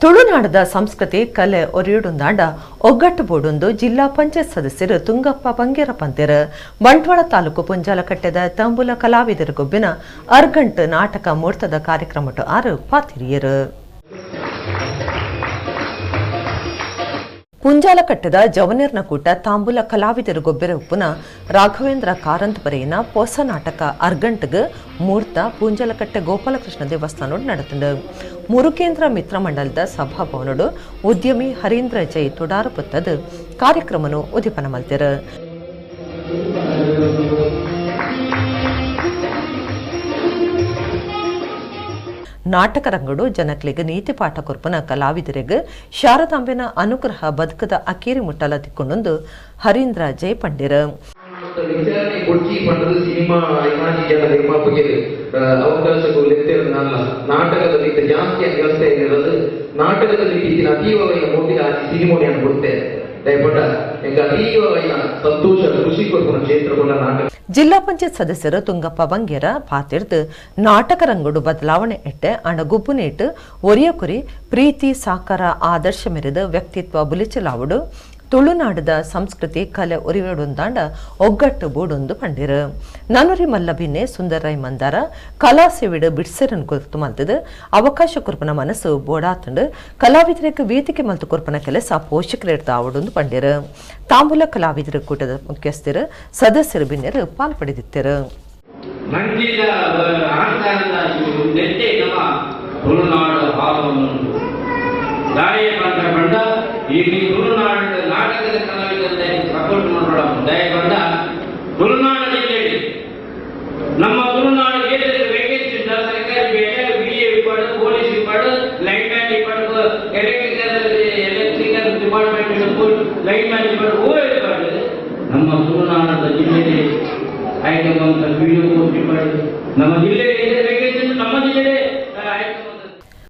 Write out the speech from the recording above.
ತುಳುನಾಡದ ಸಂಸ್ಕೃತಿ ಕಲೆ ಒರಿಯುಡುಂದಾಂಡ ಒಗ್ಗಟ್ಟು ಬೋಡೊಂದು ಜಿಲ್ಲಾ ಪಂಚಾಯತ್ ಸದಸ್ಯರು ತುಂಗಪ್ಪ ಬಂಗೇರ ಪಂತೆರ್ ಬಂಟ್ವಾಳ ತಾಲೂಕು ಪುಂಜಾಲಕಟ್ಟೆದ ತಂಬುಲ ಕಲಾವಿದರ ಗೊಬ್ಬಿನ ಅರ್ಗಂಟ್ ನಾಟಕ ಮುಹೂರ್ತದ ಕಾರ್ಯಕ್ರಮಟ್ಟು ಆರು ಪಾತಿರಿಯರು ಪುಂಜಾಲಕಟ್ಟೆದ ಜವನೇರ್ನ ಕೂಟ ತಾಂಬೂಲ ಕಲಾವಿದರ ಗೊಬ್ಬರ ಉಪ್ಪುನ ರಾಘವೇಂದ್ರ ಕಾರಂತ್ ಬರೆಯಿನ ಹೊಸ ನಾಟಕ ಅರ್ಗಂಟ್ಗ್ ಮುಹೂರ್ತ ಪುಂಜಾಲಕಟ್ಟೆ ಗೋಪಾಲಕೃಷ್ಣ ದೇವಸ್ಥಾನ ನಡೆತಂಡು ಮುರುಕೇಂದ್ರ ಮಿತ್ರ ಮಂಡಲದ ಸಭಾಭವನಡು ಉದ್ಯಮಿ ಹರೀಂದ್ರ ಜೈ ತೊಡಾರು ಪುತ್ತದ ಕಾರ್ಯಕ್ರಮನು ಉದಿಪನ ಮಲ್ತಿರು ನಾಟಕ ರಂಗಡು ಜನಕ್ಲಿಗೆ ನೀತಿ ಪಾಠ ಕೊರ್ಪನ ಕಲಾವಿದರಿಗೆ ಶಾರದಾಂಬೆನ ಅನುಗ್ರಹ ಬದುಕದ ಅಕೇರಿ ಮುಟ್ಟಲ ತಿಕ್ಕೊಂಡೊಂದು ಹರೀಂದ್ರ ಜೈ ಪಂಡಿರ ನಾಟಕದಲ್ಲಿ ಜಾಸ್ತಿ ವ್ಯವಸ್ಥೆ ಇರೋದು ನಾಟಕದಲ್ಲಿ ಅತೀವವಾಗಿ ಮೋದಿ ಸಿನಿಮೋನಿಯನ್ನು ಕೊಡ್ತೇವೆ ಜಿಲ್ಲಾ ಪಂಚಾಯತ್ ಸದಸ್ಯರು ತುಂಗಪ್ಪ ಬಂಗೇರ ಪಾತಿರ್ದು ನಾಟಕ ರಂಗಡು ಬದಲಾವಣೆ ಎಟ್ಟೆ ಅಣಗುಬ್ಬು ನೇಟು ಒರಿಯಕುರಿ ಪ್ರೀತಿ ಸಾಕಾರ ಆದರ್ಶ ಮೆರೆದ ವ್ಯಕ್ತಿತ್ವ ಬುಲಿಚಲಾವಡು ತುಳುನಾಡದ ಸಂಸ್ಕೃತಿ ಕಲೆ ಒರಿವೆಡೊಂದಾಂಡ ಒಗ್ಗಟ್ಟು ಬೋಡೊಂದು ಪಂಡಿರು ನನುರಿ ಮಲ್ಲಭಿನ್ನೆ ಸುಂದರೈ ಮಂದಾರ ಕಲಾ ಸೇವಿಡು ಬಿಡ್ಸೆರನ್ ಗುರ್ತು ಮಲ್ತದು ಅವಕಾಶ ಕೊರ್ಪನ ಮನಸ್ಸು ಬೋಡಾತಂಡು ಕಲಾವಿದರಿಗೆ ವೇದಿಕೆ ಮಲ್ತು ಕೊರ್ಪನ ಕೆಲಸ ಪೋಷಕರಿಡ್ತ ಆವಡೊಂದು ಪಂಡಿರು ತಾಂಬೂಲ ಕಲಾವಿದರ ಕೂಟದ ಮುಖ್ಯಸ್ಥರು ಸದಸ್ಯರು ಬಿನ್ನೆರು ಪಾಲ್ಪಡೆದಿತ್ತರು ಈಗ ನೀವು ತುಳುನಾಡು ನಾಟಕದ ಕಲಾವಿದರನ್ನೇ ಸಪೋರ್ಟ್ ಮಾಡೋಣ ದಯ ಬಂದ ತುಳುನಾಡು ಜಿಲ್ಲೆಯಲ್ಲಿ ನಮ್ಮ ತುಳುನಾಡು ದೇಶದ ವೇಕೆನ್ಸಿ ಸರ್ಕಾರಿ ಬೇರೆ ಬಿಎ ವಿಭಾಗ ಪೊಲೀಸ್ ವಿಭಾಗ ಲೈನ್ ಮ್ಯಾನ್ ವಿಭಾಗ ಎಲೆಕ್ಟ್ರಿಕಲ್ ಡಿಪಾರ್ಟ್ಮೆಂಟ್ ಲೈನ್ ಮ್ಯಾನ್ ವಿಭಾಗ ವಿಭಾಗ ನಮ್ಮ ತುಳುನಾಡದ ಜಿಲ್ಲೆಯಲ್ಲಿ ಐಟಮ್ ಅಂತ ವಿಡಿಯೋ ವಿಭಾಗ ನಮ್ಮ ಜಿಲ್ಲೆಯಲ್ಲಿ